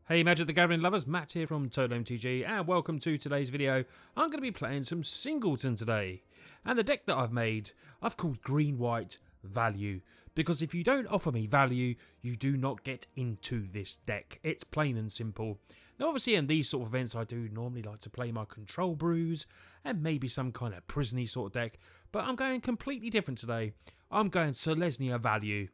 Hey Magic the Gathering lovers, Matt here from Total MTG and welcome to today's video. I'm going to be playing some Singleton today. And the deck that I've made, I've called Green-White Value. Because if you don't offer me value, you do not get into this deck. It's plain and simple. Now obviously in these sort of events I do normally like to play my Control Brews and maybe some kind of prison-y sort of deck. But I'm going completely different today. I'm going Selesnya Value.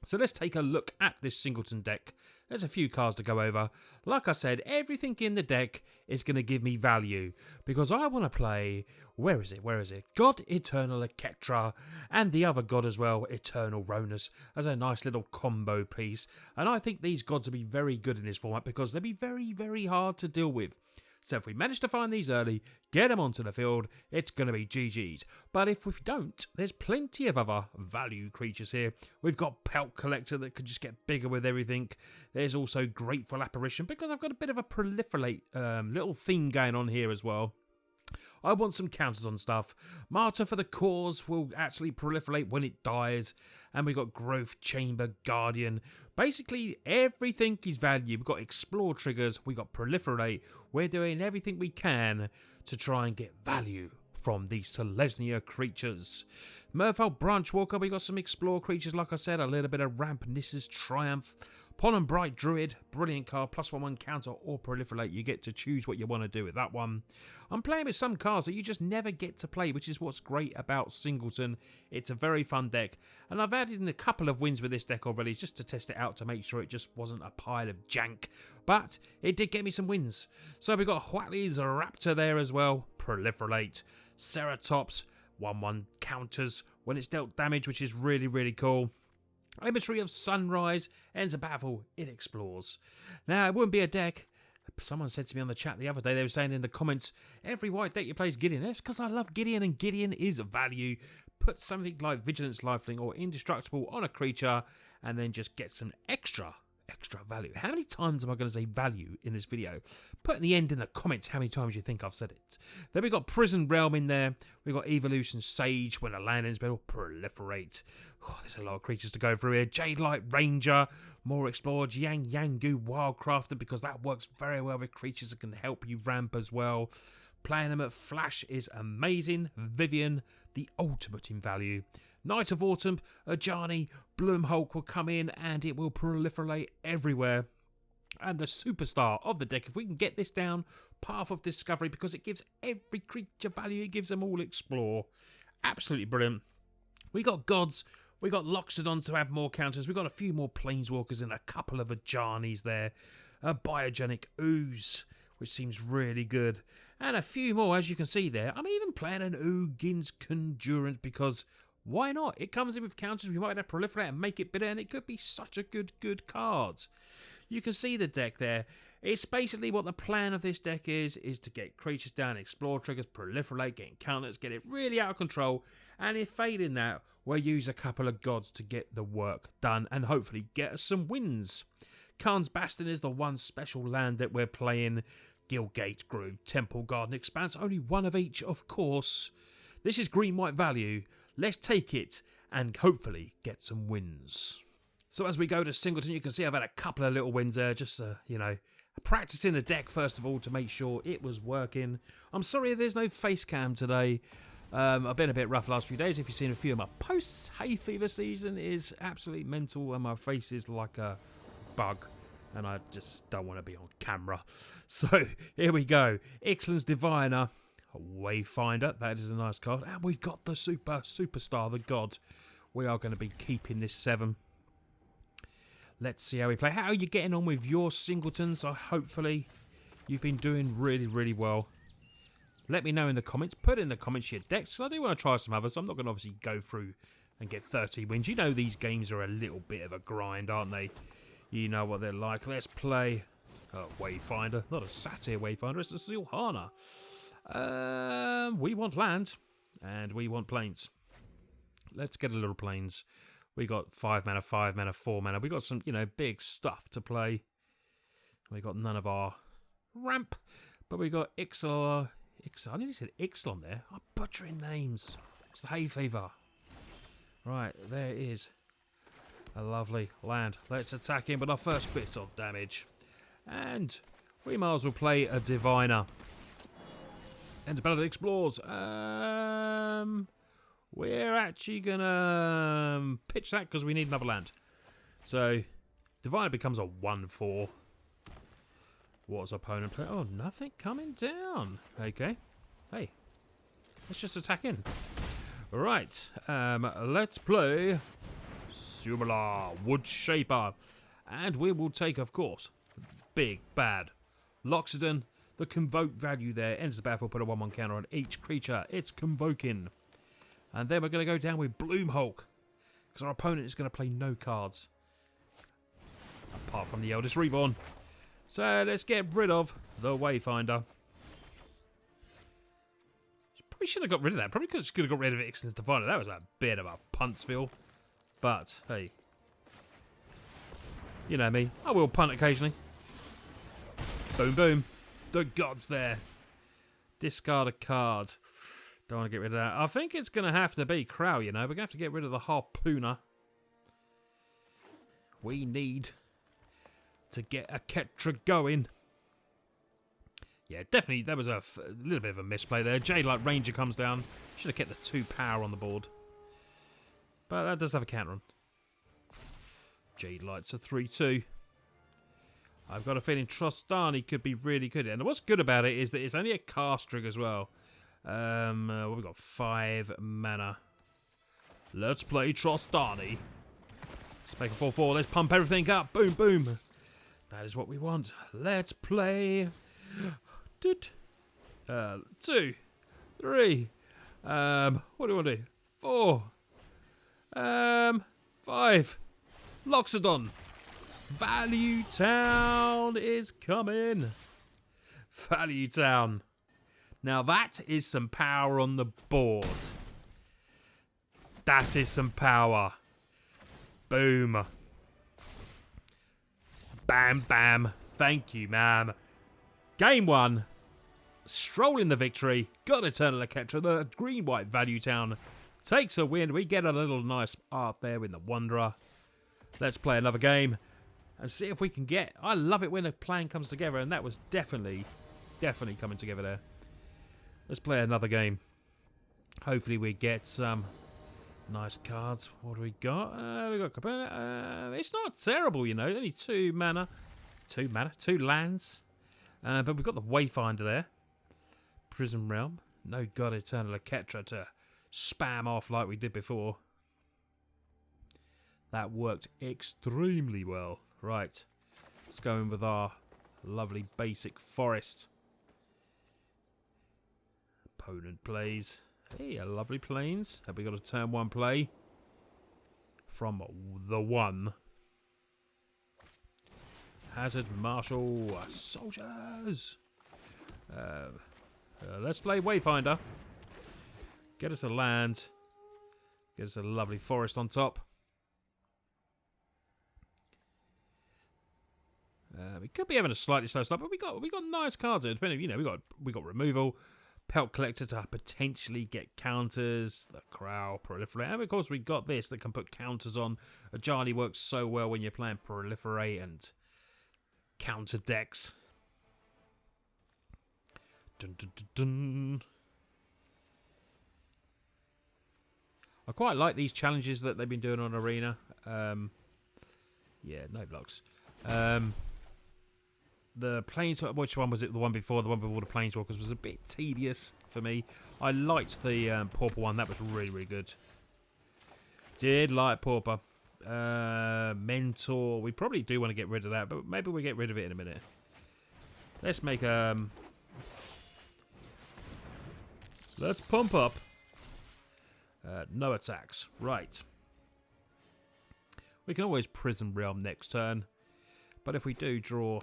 So let's take a look at this Singleton deck. There's a few cards to go over. Like I said, everything in the deck is going to give me value. Because I want to play, where is it? God-Eternal Oketra and the other god as well, Eternal Rhonas, as a nice little combo piece. And I think these gods will be very good in this format because they'll be very, very hard to deal with. So if we manage to find these early, get them onto the field, it's going to be GG's. But if we don't, there's plenty of other value creatures here. We've got Pelt Collector that could just get bigger with everything. There's also Grateful Apparition because I've got a bit of a proliferate little theme going on here as well. I want some counters on stuff. Martyr for the Cause will actually proliferate when it dies. And we've got Growth Chamber Guardian. Basically, everything is value. We've got Explore triggers. We've got Proliferate. We're doing everything we can to try and get value from these Selesnya creatures. Merfolk Branchwalker, we got some Explore creatures, like I said, a little bit of Ramp, Nissa's Triumph. Pollenbright Druid, brilliant card, +1/1 counter or proliferate. You get to choose what you want to do with that one. I'm playing with some cards that you just never get to play, which is what's great about Singleton. It's a very fun deck, and I've added in a couple of wins with this deck already just to test it out to make sure it just wasn't a pile of jank, but it did get me some wins. So we've got Huatli's Raptor there as well, proliferate. Ceratops, 1/1 counters when it's dealt damage, which is really, really cool. Emissary of Sunrise, ends a battle, it explores. Now, it wouldn't be a deck. Someone said to me on the chat the other day, they were saying in the comments, every white deck you play is Gideon. That's because I love Gideon, and Gideon is value. Put something like Vigilance Lifelink or Indestructible on a creature, and then just get some extra value. How many times am I going to say value in this video? Put in the end in the comments how many times you think I've said it. Then we've got Prison Realm in there. We've got Evolution Sage when a land ends battle. Proliferate. Oh, there's a lot of creatures to go through here. Jadelight Ranger. More Explorer. Yangu Wildcrafter because that works very well with creatures that can help you ramp as well. Playing them at Flash is amazing. Vivian, the ultimate in value. Night of Autumn, Ajani, Bloomhulk will come in and it will proliferate everywhere. And the superstar of the deck, if we can get this down, Path of Discovery, because it gives every creature value, it gives them all Explore. Absolutely brilliant. We got Gods, we got Loxodon to add more counters, we got a few more Planeswalkers and a couple of Ajanis there. A Biogenic Ooze, which seems really good. And a few more, as you can see there. I'm even playing an Ugin's Conjurant because why not? It comes in with counters, we might have to proliferate and make it bitter, and it could be such a good card. You can see the deck there. It's basically what the plan of this deck is to get creatures down, explore triggers, proliferate, getting counters, get it really out of control, and if failing that, we'll use a couple of gods to get the work done and hopefully get us some wins. Khan's Bastion is the one special land that we're playing. Gilgate Grove, Temple Garden Expanse, only one of each, of course. This is Green-White Value. Let's take it and hopefully get some wins. So as we go to Singleton, you can see I've had a couple of little wins there, just, practicing the deck first of all to make sure it was working. I'm sorry there's no face cam today. I've been a bit rough the last few days. If you've seen a few of my posts, hay fever season is absolutely mental and my face is like a bug. And I just don't want to be on camera. So here we go. Ixalan's Diviner. Wayfinder, that is a nice card. And we've got the superstar, the god. We are going to be keeping this 7. Let's see how we play. How are you getting on with your Singletons? Hopefully you've been doing really, really well. Let me know in the comments. Put in the comments your decks. I do want to try some others. I'm not going to obviously go through and get 30 wins. You know these games are a little bit of a grind, aren't they? You know what they're like. Let's play Wayfinder. Not a Satyr Wayfinder, it's a Silhana. We want land, and we want planes. Let's get a little planes. We got 5 mana, 5 mana, 4 mana. We got some, big stuff to play. We got none of our ramp, but we got Ixal. I nearly said Ixalan there. I'm butchering names. It's the hay fever. Right, there it is. A lovely land. Let's attack him with our first bit of damage. And we might as well play a Diviner. And Ballad Explores. We're actually going to pitch that because we need another land. So, Diviner becomes a 1/4. What's opponent play? Oh, nothing coming down. Okay. Hey, let's just attack in. Right. Let's play Sumala Woodshaper. And we will take, of course, big bad Loxodon. The convoke value there enters the battlefield, put a 1/1 counter on each creature it's convoking. And then we're going to go down with Bloomhulk, because our opponent is going to play no cards apart from the Eldest Reborn. So let's get rid of the Wayfinder. Probably should have got rid of that. Probably could have got rid of Ixalan's Diviner. That was a bit of a puntsville. But hey, you know me, I will punt occasionally. Boom, boom. The gods there. Discard a card. Don't want to get rid of that. I think it's going to have to be Crow, you know. We're going to have to get rid of the Harpooner. We need to get Oketra going. Yeah, definitely. That was a little bit of a misplay there. Jadelight Ranger comes down. Should have kept the 2 power on the board. But that does have a counter on. Jadelight's a 3/2. I've got a feeling Trostani could be really good. And what's good about it is that it's only a cast trick as well. We've got 5 mana. Let's play Trostani. Let's make a 4/4. Let's pump everything up. Boom, boom. That is what we want. Let's play 2, 3. What do you want to do? 4. 5. Loxodon. Value Town is coming. Value Town. Now that is some power on the board. That is some power. Boom. Bam, bam. Thank you, ma'am. Game 1. Strolling the victory. God-Eternal Oketra. The green-white Value Town takes a win. We get a little nice art there with the Wanderer. Let's play another game and see if we can get... I love it when a plan comes together, and that was definitely coming together there. Let's play another game. Hopefully we get some nice cards. What do we got? We got... it's not terrible, you know. Only 2 mana. 2 lands. But we've got the Wayfinder there. Prism Realm. No God-Eternal Oketra to spam off like we did before. That worked extremely well. Right. Let's go in with our lovely basic forest. Opponent plays. Hey, a lovely plains. Have we got a turn 1 play? From the 1. Hazard, Marshal, soldiers. Let's play Wayfinder. Get us a land. Get us a lovely forest on top. We could be having a slightly slow start, but we got nice cards here. Depending, you know, we got removal, Pelt Collector to potentially get counters, the Crow, Proliferate, and of course we got this that can put counters on. Ajani works so well when you're playing Proliferate and counter decks. Dun, dun, dun, dun. I quite like these challenges that they've been doing on Arena. Yeah, no blocks. The Planeswalker, which one was it? The one before the Planeswalkers was a bit tedious for me. I liked the Pauper one. That was really, really good. Did like Pauper. Mentor. We probably do want to get rid of that, but maybe we'll get rid of it in a minute. Let's make let's pump up. No attacks. Right. We can always Prism Realm next turn. But if we do draw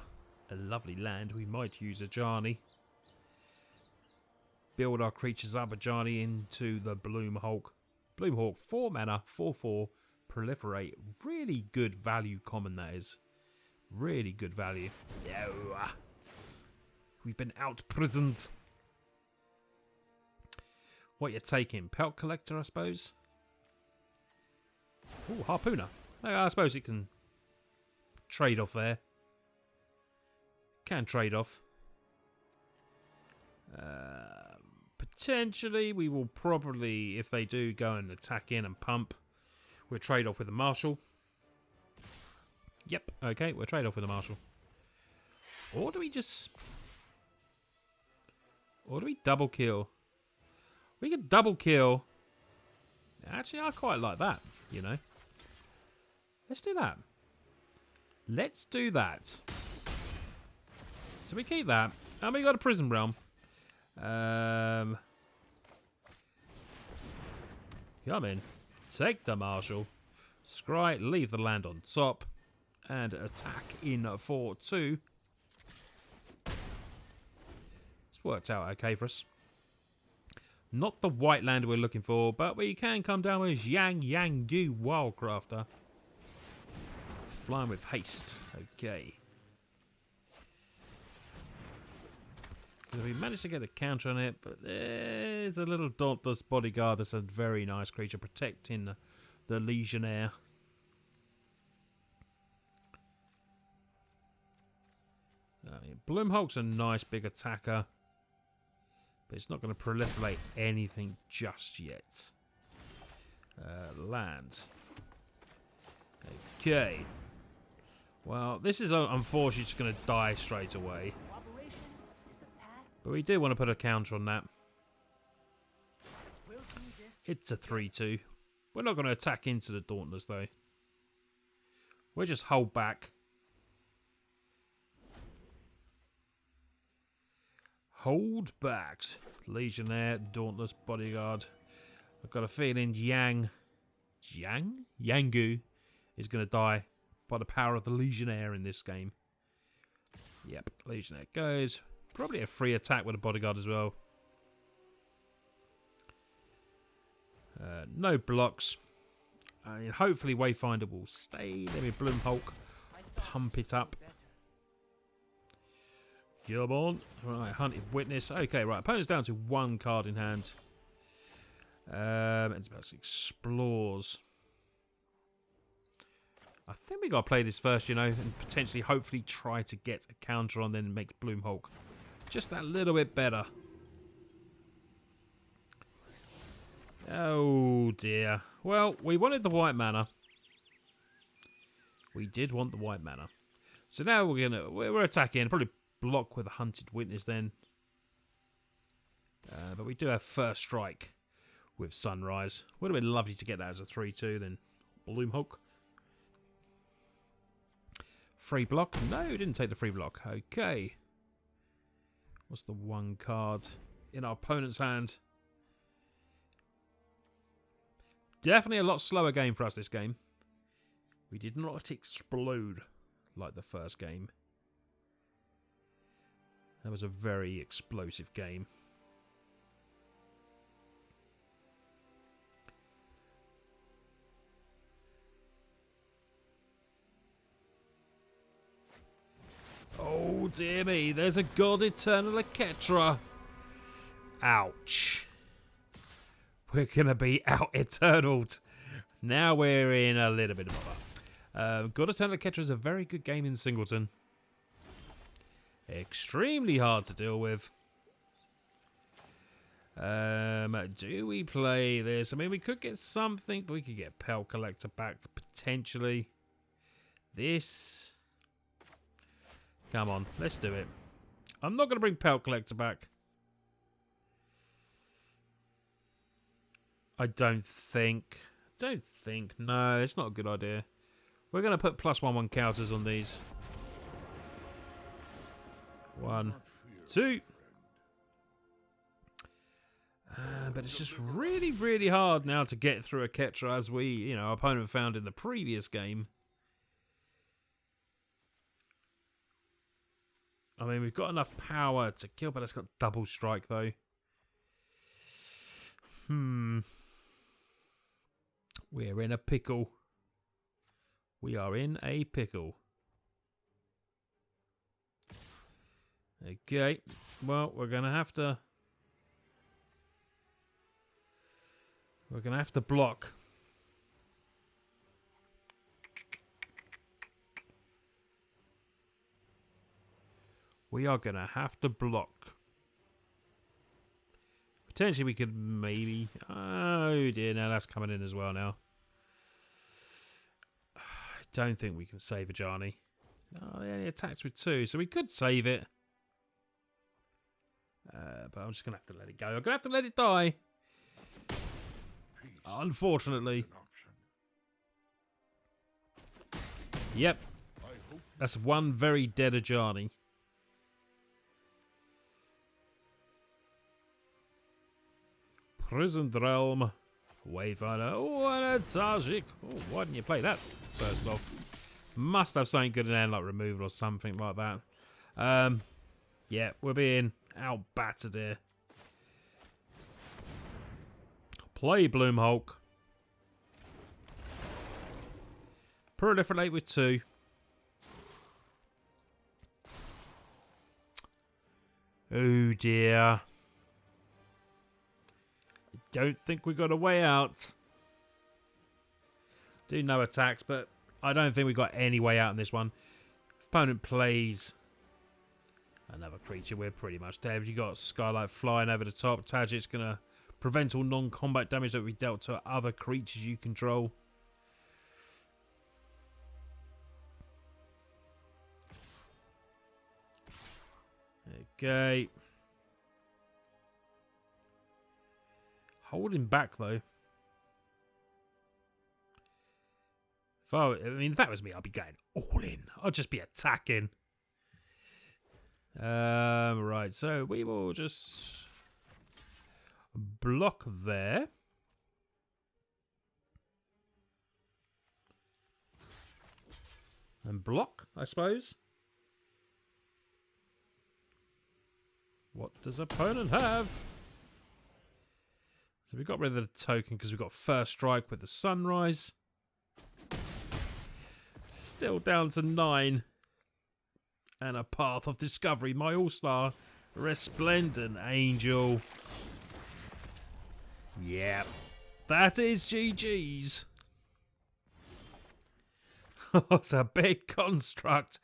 a lovely land, we might use Ajani. Build our creatures up, Ajani into the Bloomhulk. Bloomhulk, 4 mana, 4/4, Proliferate. Really good value common, that is. Really good value. Yeah. We've been out-prisoned. What you're taking? Pelt Collector, I suppose? Ooh, Harpooner. I suppose it can trade off there. can trade off. Potentially, we will probably, if they do go and attack in and pump, we'll trade off with the Marshal. Yep, okay, we'll trade off with the Marshal. Or do we just... Or do we double kill? We can double kill. Actually, I quite like that, you know. Let's do that. Let's do that. So we keep that. And we got a Prison Realm. Come in. Take the Marshal. Scry, leave the land on top. And attack in for 2. It's worked out okay for us. Not the white land we're looking for, but we can come down with Yang Gu Wildcrafter. Flying with haste. Okay. We managed to get a counter on it, but there's a little Dauntless Bodyguard that's a very nice creature protecting the Legionnaire. Bloomhulk's a nice big attacker, but it's not going to proliferate anything just yet. Land. Okay. Well, this is unfortunately just going to die straight away. But we do want to put a counter on that. It's a 3-2. We're not going to attack into the Dauntless though. We'll just hold back. Hold back. Legionnaire, Dauntless Bodyguard. I've got a feeling Yangu is going to die by the power of the Legionnaire in this game. Yep, Legionnaire goes. Probably a free attack with a Bodyguard as well. No blocks. Hopefully Wayfinder will stay. Let me Bloomhulk. Pump it up. Come on. Right, Hunted Witness. Okay, right. Opponent's down to 1 card in hand. And it's about explores. I think we got to play this first, you know, and potentially, hopefully, try to get a counter on, then make Bloomhulk just that little bit better. Oh dear. Well, we wanted the white mana. We did want the white mana. So now we're attacking. Probably block with a Hunted Witness then. But we do have first strike with Sunrise. Would have been lovely to get that as a 3-2 then. Bloomhulk. Free block? No, we didn't take the free block. Okay. What's the 1 card in our opponent's hand? Definitely a lot slower game for us this game. We did not explode like the first game. That was a very explosive game. Oh dear me, there's a God-Eternal Oketra. Ouch. We're going to be out-eternaled. Now we're in a little bit of bother. God-Eternal Oketra is a very good game in Singleton. Extremely hard to deal with. Do we play this? I mean, we could get something, but we could get Pelt Collector back, potentially. This... Come on, let's do it. I'm not going to bring Pelt Collector back. I don't think. No, it's not a good idea. We're going to put +1/+1 counters on these. 1, 2. But it's just really, really hard now to get through Oketra, as we, our opponent found in the previous game. I mean, we've got enough power to kill, but it's got double strike, though. We're in a pickle. We are in a pickle. Okay. Well, we're going to have to... We're going to have to block. We are going to have to block. Potentially we could maybe... Oh dear, no, that's coming in as well now. I don't think we can save a Ajani. Oh, he only attacks with 2, so we could save it. But I'm just going to have to let it go. I'm going to have to let it die. Unfortunately. Yep. That's one very dead Ajani. Prisoned Realm. Wayfinder. Oh, and a Tajik. Oh, why didn't you play that first off? Must have something good in hand like removal or something like that. Yeah, we're being out-battered here. Play Bloomhulk. Proliferate with 2. Oh dear. I don't think we got a way out. Do no attacks, but I don't think we got any way out in this one. If opponent plays another creature, we're pretty much dead. You got Skylight flying over the top. Tajik's gonna prevent all non-combat damage that we dealt to other creatures you control. Okay. Holding back though. If that was me, I'd be going all in. I'd just be attacking. Right, so we will just block there. And block, I suppose. What does opponent have? So we got rid of the token because we got first strike with the sunrise. Still down to 9. And a Path of Discovery. My all-star Resplendent Angel. Yep. That is GG's. It's a big construct.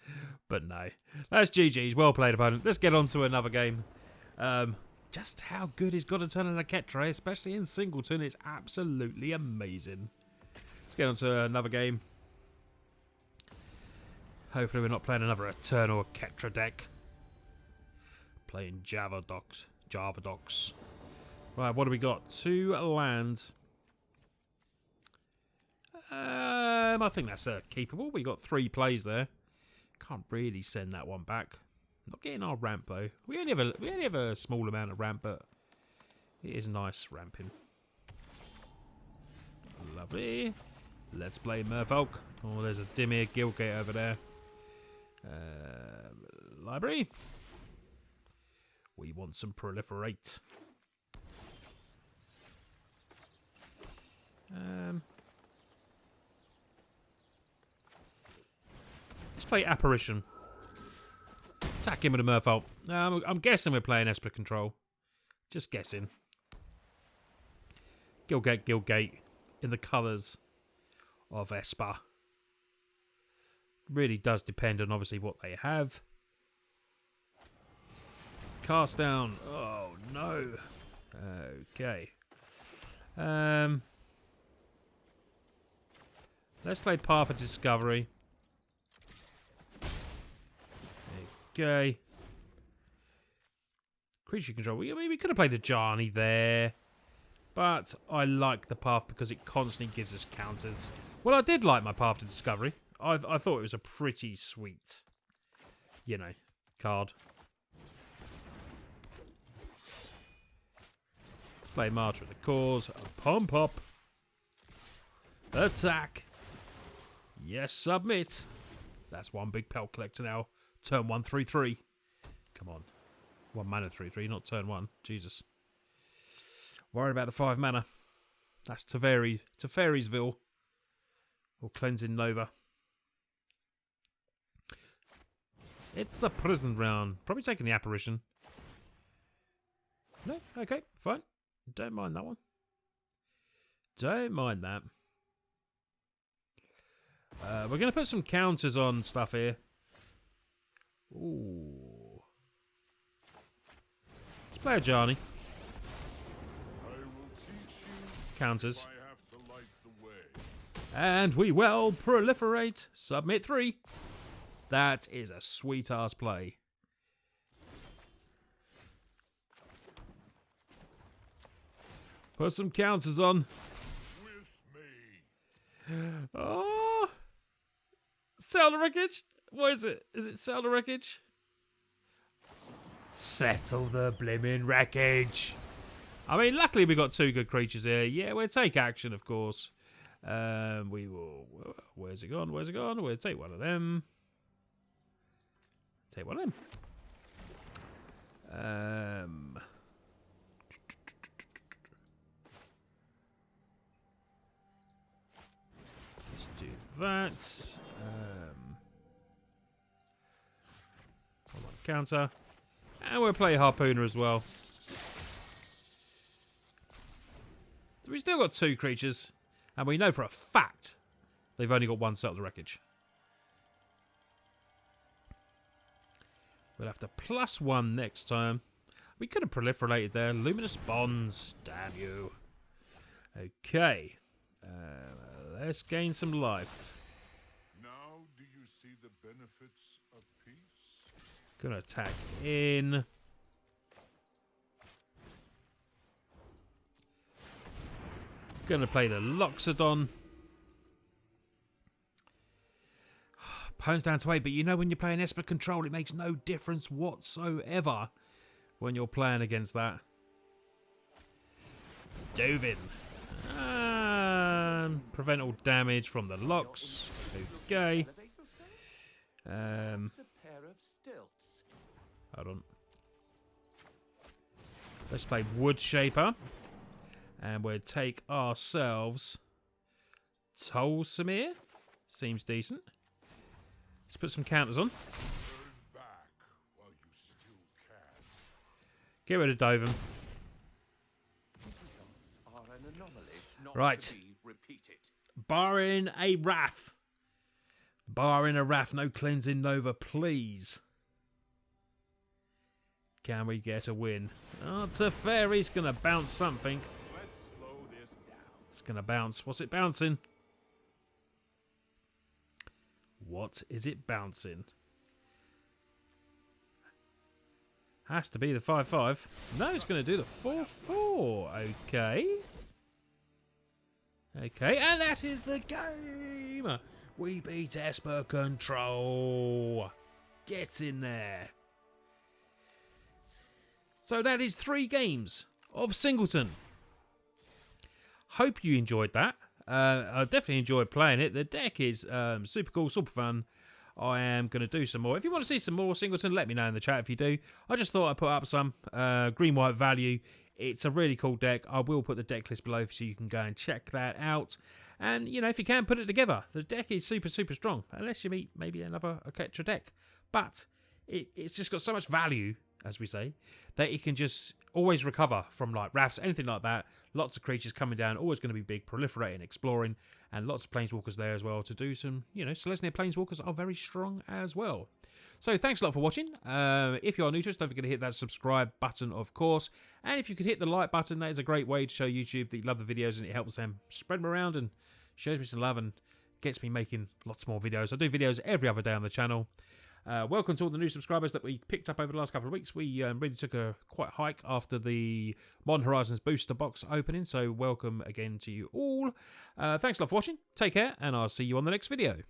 But no. That's GG's. Well played, opponent. Let's get on to another game. Just how good is God-Eternal Oketra, especially in Singleton. It's absolutely amazing. Let's get on to another game. Hopefully we're not playing another Eternal Oketra deck. Playing Javadox. Right, what do we got? 2 land. I think that's keepable. We got 3 plays there. Can't really send that one back. Not getting our ramp though. We only have a small amount of ramp, but it is nice ramping. Lovely. Let's play Merfolk. Oh, there's a Dimir Guildgate over there. Library. We want some proliferate. Let's play Apparition. Attack him with a Merfolk. I'm guessing we're playing Esper Control. Just guessing. Guildgate in the colours of Esper. Really does depend on obviously what they have. Cast down. Oh no. Okay. Let's play Path of Discovery. Okay. Creature control. We could have played a Ajani there. But I like the Path because it constantly gives us counters. Well, I did like my Path to Discovery. I thought it was a pretty sweet, you know, card. Play March with the Cause. Pump up. Attack. Yes, submit. That's one big Pelt Collector now. Turn 1, 3/3. Come on. 1 mana 3/3, not turn 1. Jesus. Worried about the 5 mana. That's Teferisville. Or Cleansing Nova. It's a prison round. Probably taking the Apparition. No? Okay, fine. Don't mind that one. Don't mind that. We're going to put some counters on stuff here. Ooh. Let's play a Johnny. Counters. And we will proliferate. Submit 3. That is a sweet ass play. Put some counters on. Oh! Sell the wreckage? What is it? Is it sell the wreckage? Settle the blimmin' wreckage. I mean, luckily we got 2 good creatures here. Yeah, we'll take action, of course. We will... Where's it gone? Where's it gone? We'll take one of them. Take one of them. Let's do that. One counter. And we'll play Harpooner as well. So we've still got 2 creatures. And we know for a fact they've only got 1 Settle the Wreckage. We'll have to +1 next time. We could have proliferated there. Luminous Bonds. Damn you. Okay. Let's gain some life. Now do you see the benefits of peace? Gonna attack in. Gonna play the Loxodon. Opponent's down to 8, but you know when you're playing Esper Control, it makes no difference whatsoever when you're playing against that. Dovin. And prevent all damage from the Lox. Okay. Hold on. Let's play Woodshaper. And we'll take ourselves Tolsimir. Seems decent. Let's put some counters on. Get rid of Dovin. Right. Barring a Wrath. Barring a Wrath, no Cleansing Nova, please. Can we get a win? Oh, Teferi's going to bounce something. It's going to bounce. What's it bouncing? What is it bouncing? Has to be the 5/5. No, it's going to do the 4/4. Okay. Okay, and that is the game. We beat Esper Control. Get in there. So that is 3 games of Singleton. Hope you enjoyed that. I definitely enjoyed playing it. The deck is super cool, super fun. I am going to do some more. If you want to see some more Singleton, let me know in the chat if you do. I just thought I'd put up some green-white value. It's a really cool deck. I will put the deck list below so you can go and check that out. And, you know, if you can, put it together. The deck is super, super strong. Unless you meet maybe another Oketra deck. But it's just got so much value, as we say, that it can just always recover from like Wraths, anything like that. Lots of creatures coming down, always going to be big, proliferating, exploring, and lots of Planeswalkers there as well to do some, you know, Selesnya Planeswalkers are very strong as well. So thanks a lot for watching. If you are new to us, don't forget to hit that subscribe button, of course. And if you could hit the like button, that is a great way to show YouTube that you love the videos and it helps them spread them around and shows me some love and gets me making lots more videos. I do videos every other day on the channel. Welcome to all the new subscribers that we picked up over the last couple of weeks. We really took a quite hike after the Modern Horizons booster box opening, so welcome again to you all. Thanks a lot for watching. Take care, and I'll see you on the next video.